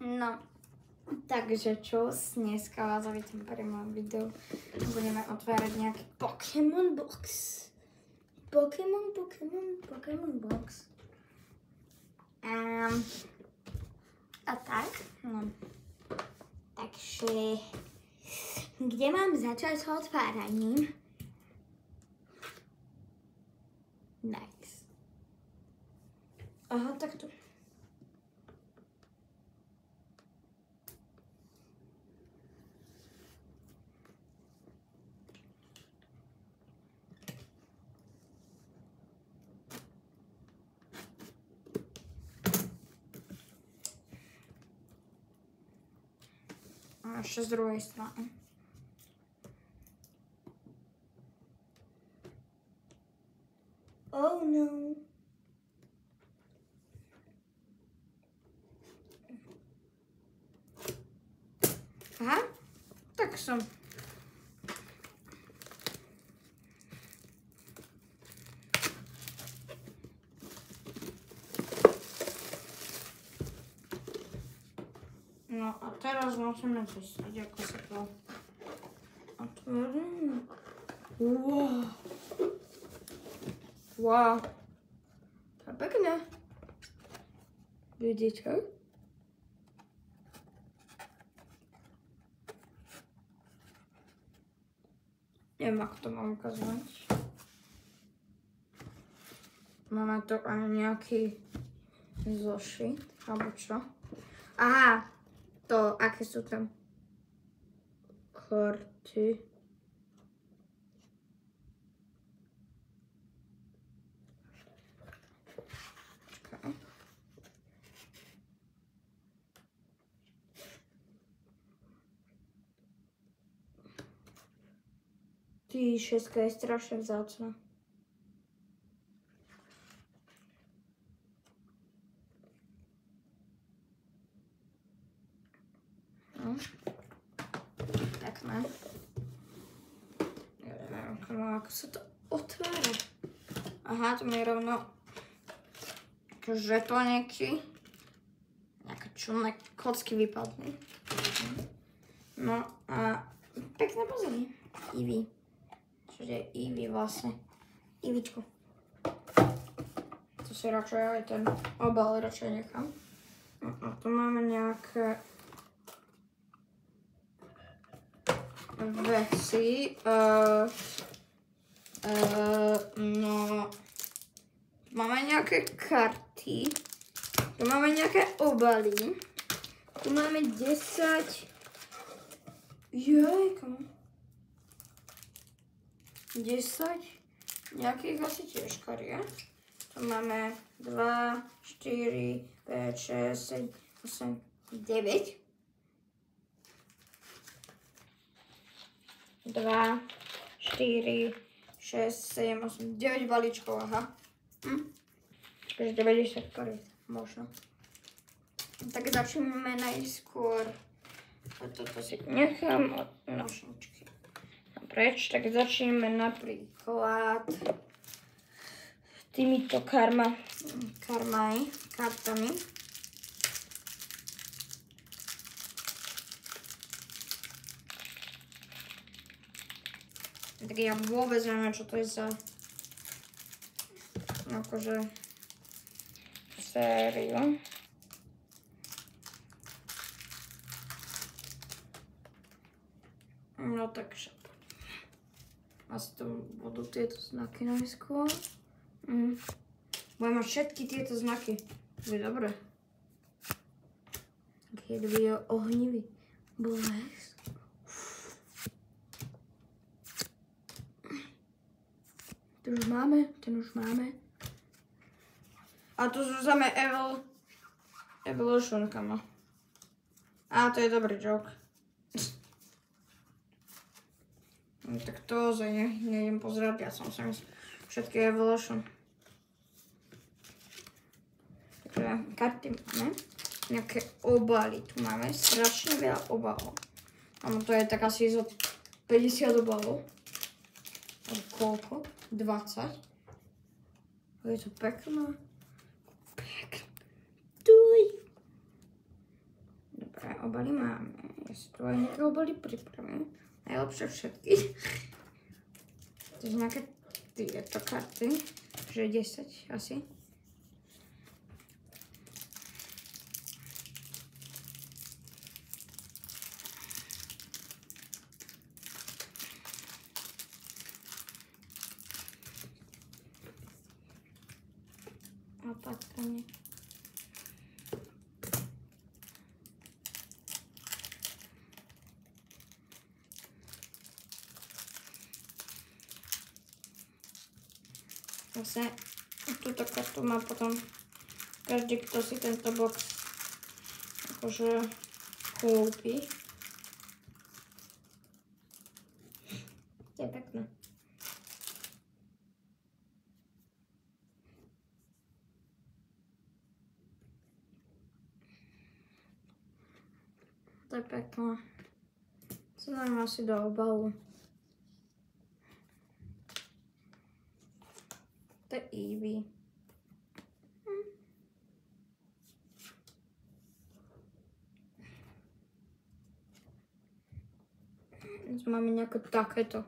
No, takže čo? Dneska vás vítam pri mojom videu. Budeme otvárať nejaký Pokémon box. Pokémon box. A tak, no. Takže, kde mám začať s otváraním? Nice. Aha, tak tu. A ešte z druhej strany. Oh no. Aha, tak som. No a teraz musíme zistiť, ako sa to otvorí. Wow. Wow. To je pekné. Vidíte? Neviem, ako to mám ukazovať. Máme tu aj nejaký zošit, alebo čo. Aha, to, aké sú tam karty. Počkaj. Ty, šestka je strašne vzácna. No. Pekné. Ja neviem, ako sa to otvára. Aha, tu mi je rovno žetóniky. Nejaké čudné kocky vypadli. No a pekné pozadie. Eevee. Čiže Eevee vlastne. Eeveečko. To si radšej aj ten obal radšej nechám. No a tu máme nejaké veci. No, máme nejaké karty. Tu máme nejaké obaly. Tu máme 10. Jajka. 10 nejakých asi tiež kariet. Tu máme 2, 4, 5, 6, 7, 8, 9. 2, 4, 6, 7, 8, 9 balíčkov, aha. Takže 90 kariet, možno. Tak začneme najskôr. Toto si nechám od nožničky preč, tak začneme napríklad týmito kartami. Tak ja vôbec neviem, čo to je za akože sériu. No takže asi to budú tieto znaky najskôr. Budem mať všetky tieto znaky. Bude dobre. Keď je ohnivý blesk. Ten už máme. A tu sú samé Evolution, kamo. A to je dobrý joke. No, tak to nejdem pozerať, ja som sa myslel všetky Evolution. Takže karty máme. Nejaké obaly tu máme, strašne veľa obalov. Áno, to je tak asi zo 50 obalov. Koľko? 20. Je to pekné. Pekné. Tuj. obaly máme. Ja si tu aj nejaké obaly pripravím. Najlepšie všetky. To je nejaké tieto karty. Že 10 asi. Opatrne. Zase túto kartu má potom každý, kto si tento box akože kúpi. To je pekné. To je pekné. Co nám asi do obalu. To je Eevee. Máme nejaké takéto.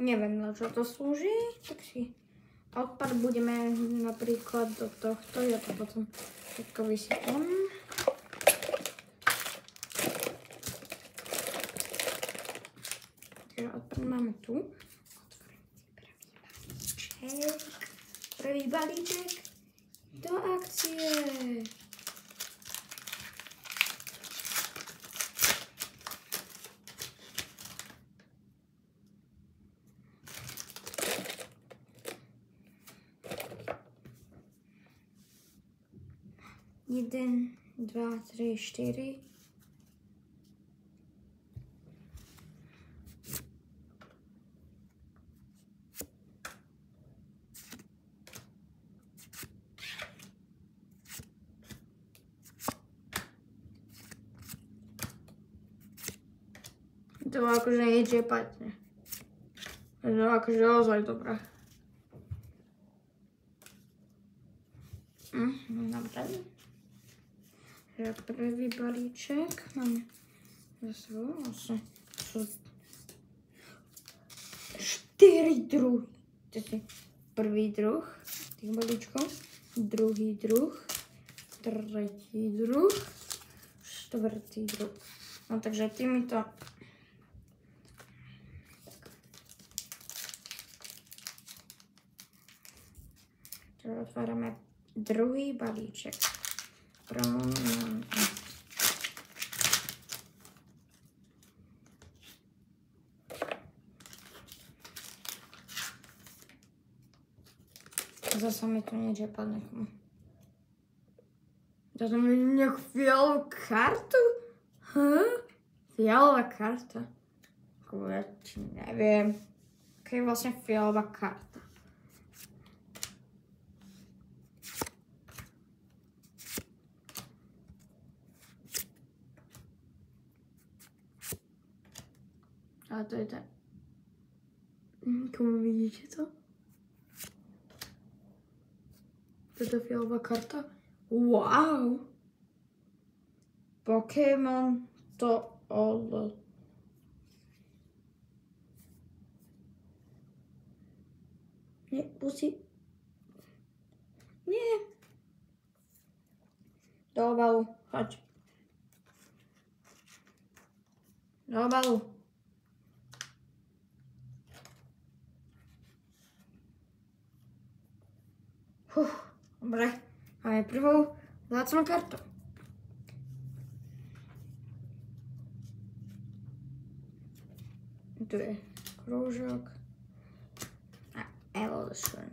Neviem, na čo to slúži, tak si odpad budeme napríklad do tohto, ja to potom všetko vysypem. Takže odpad máme tu. Prvý balíček do akcie. Jeden, dva, tri, štyri. To akože nič je patne. To akože ozaj dobré. Dobre. Prvý balíček máme zase 4 druhy. To je prvý druh tých balíčkov, druhý druh, tretí druh, štvrtý druh. No takže týmito otvárame druhý balíček. Zase mi tu niečo padne. Dáte mi nejakú fialovú kartu? Fialová karta? Ja neviem. Aká je vlastne fialová karta? A to je ten. Komu vidíte to? Toto fialová karta? Wow! Pokémon to all. Nie, pusí. Nie. Do obalu, choď. Do obalu. Dobre, máme prvú vzácnu kartu. Tu je krúžok a Evolution.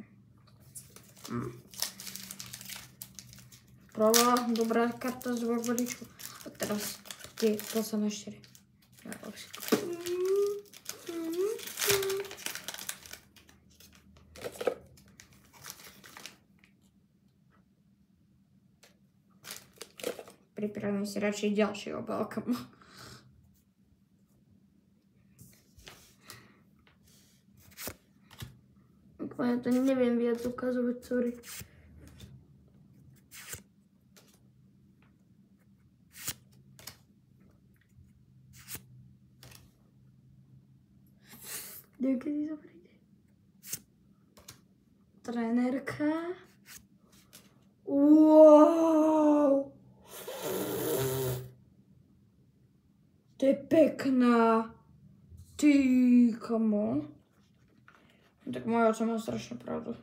Prvá dobrá karta z balíčku. A teraz tie posledné 4. Pripravím si radšej ďalší obálka. Ja to neviem viac ukazovať, sorry. Niekedy to príde. Trenérka. Wow! To je pekná. Ty, kamo. Tak moja oca má strašnú pravdu.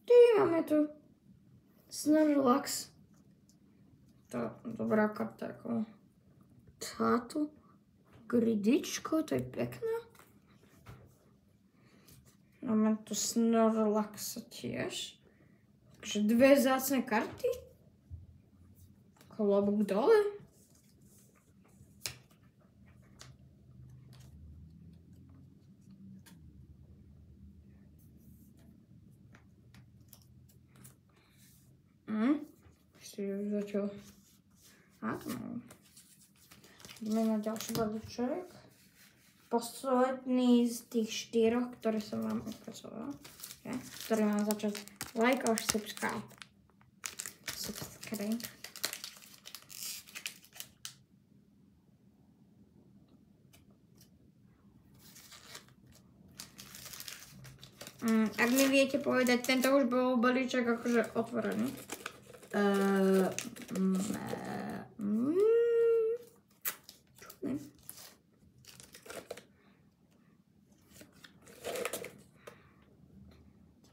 Ty, máme tu Snorlax. To dobrá karta, ako táto. Gridičko, to je pekné. Máme tu Snorlaxa tiež. Takže dve vzácne karty. Klobúk dole. Ešte už zatiaľ. Ideme na ďalší balíček. Posledný z tých 4, ktoré som vám ukazovala. Ktorý mám začať like or subscribe. Subscribe. Ak mi viete povedať, tento už bol balíček akože otvorený. Čudný.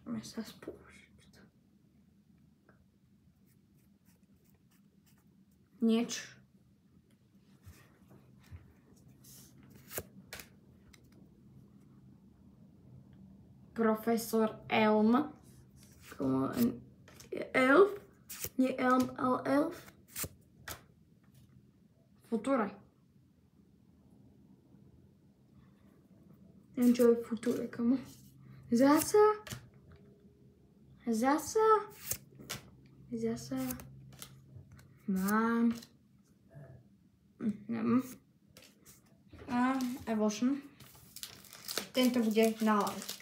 Chceme sa spúšť. Niečo. Profesor Elm. Elf? Nie Elm, ale Elf. Future. Neviem, čo je Future, kamo. Zasa. Mám. A Evolution. Tento bude na like.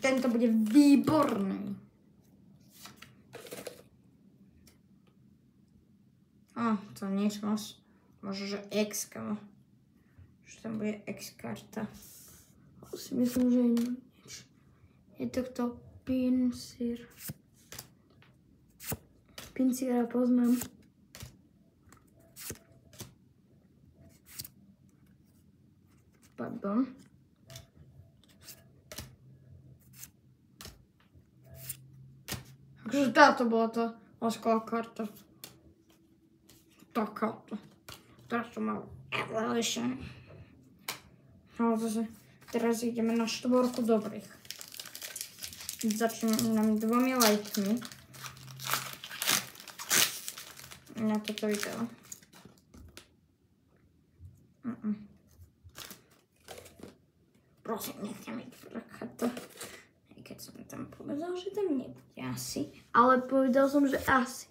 Tento bude výborný. To nič moc. Možno, že X, kamo. Že tam bude X karta. Si myslím, že nič. Je to kto? Pinsir. Pinsira poznám. Pardon. Takže táto bola tá lasková karta. Takáto. Teraz to mal Evolution. Ale zase teraz ideme na 4 dobrých. Začneme nám 2 lajkmi. Na toto video. Prosím, nechcem byť prachata. Keď som tam povedal, že tam nebude asi. Ale povedal som, že asi.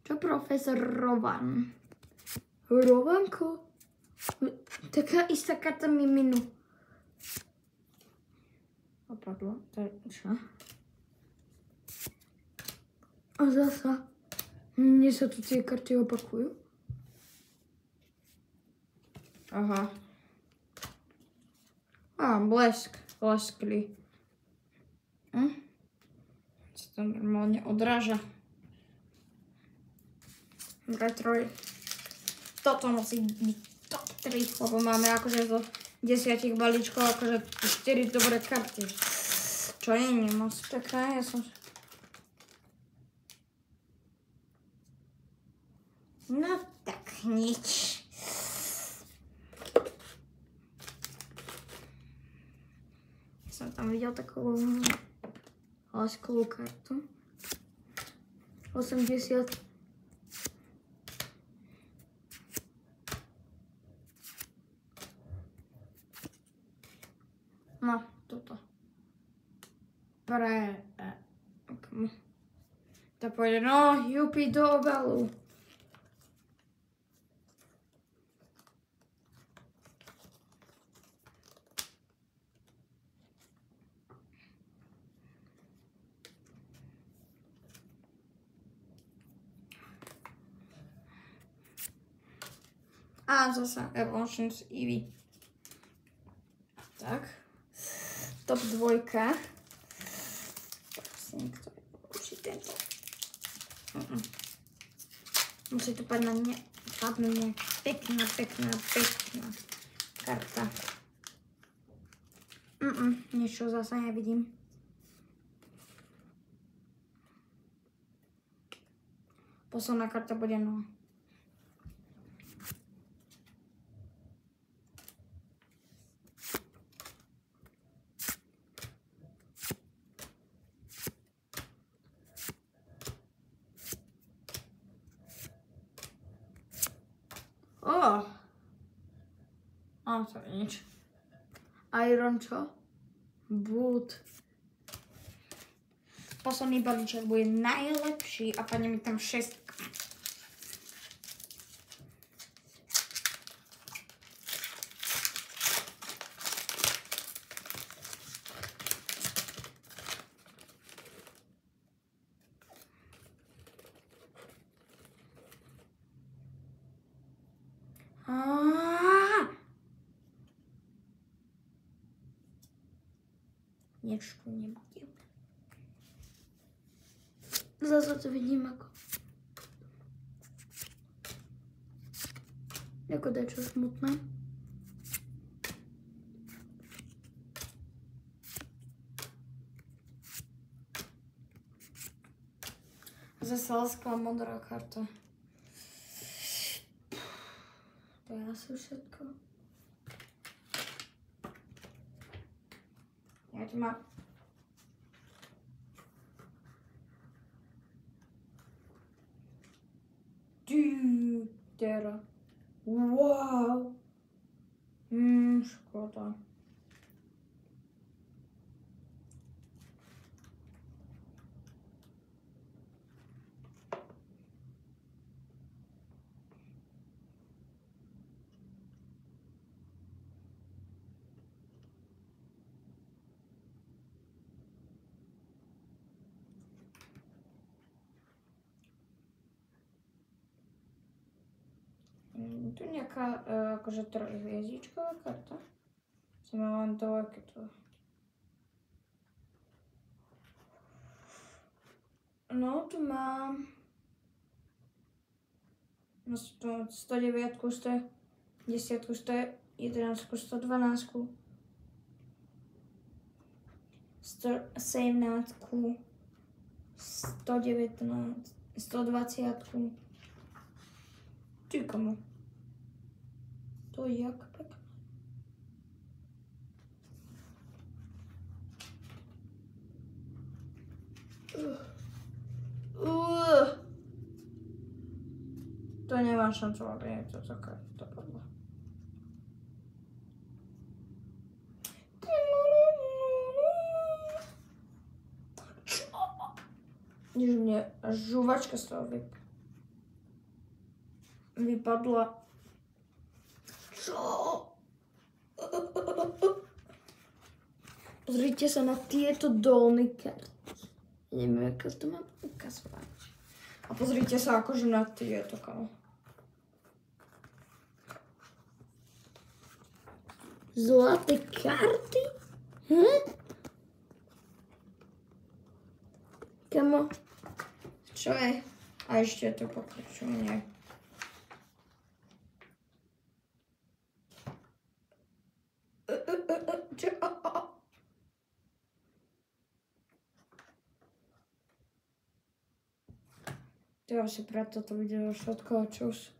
Čo profesor Rowan? Rovanko? Taká istá karta mi minú. Opadlo. To je čo? A zasa. Mne sa tu tie karty opakujú. Aha. Blesk. Bleskli. Sa to normálne odráža. Retroj. Toto musí byť top 3, lebo máme akože zo 10 balíčkov akože 4 dobré karty. Čo je moc pekné, ja som... No tak nič. Som tam videl takú láskovú kartu. 80. No, toto. To pôjde, no, jupi do obalu. A zase Evolutions Eevee. Tak. Top 2. Prosím, ktorý použí tento. Musí to padnúť pekná karta. Niečo zase nevidím. Posledná karta bude 0. To je nič. Iron čo? Boot. Posledný balíček bude najlepší a padne mi tam 6. Niečo tu nebude. Zase to vidím ako dačo smutné. Zase láska modrá karta. To je asi všetko. Ja tu mám. Teraz. Wow. Škoda. Tu nejaká akože trojhviezdičková karta. Som len to, aké to. No, tu mám 109, 110, 111, 112, 117, 119, 120. Ty komu? To je jak pekné. To nemá šancu, aby je to taká dopadlo. Když mne žuvačka z toho vypadla. Čo? Pozrite sa na tieto dolné karty. Neviem, ako to mám ukazovať. A pozrite sa akože na tieto kamo. Zlaté karty? Kamo? Čo je? A ešte to pokračuje. To asi pre toto video všetko, čus.